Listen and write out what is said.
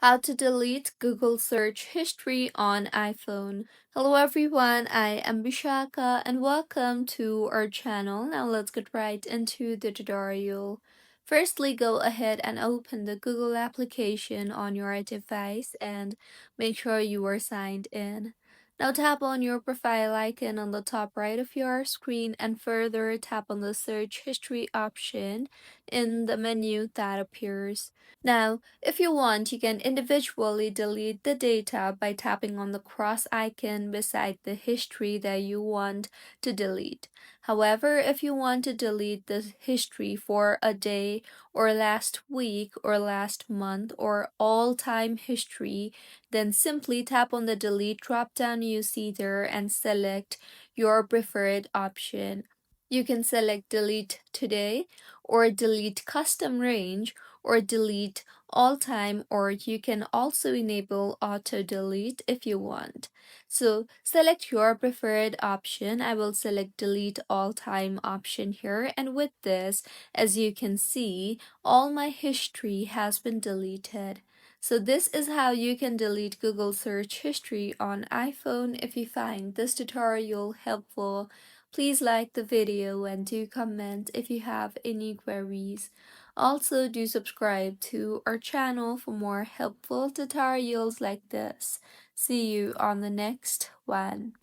How to delete Google search history on iPhone. Hello everyone, I am Bishaka and welcome to our channel. Now let's get right into the tutorial. Firstly, go ahead and open the Google application on your device and make sure you are signed in. Now tap on your profile icon on the top right of your screen and further tap on the search history option in the menu that appears. Now, if you want, you can individually delete the data by tapping on the cross icon beside the history that you want to delete. However, if you want to delete the history for a day or last week or last month or all-time history, then simply tap on the delete drop-down you see there and select your preferred option. You can select delete today or delete custom range or delete all time, or you can also enable auto delete if you want. So select your preferred option. I will select delete all time option here, and with this, as you can see, all my history has been deleted. So this is how you can delete Google search history on iPhone. If you find this tutorial helpful, please like the video and do comment if you have any queries. Also, do subscribe to our channel for more helpful tutorials like this. See you on the next one.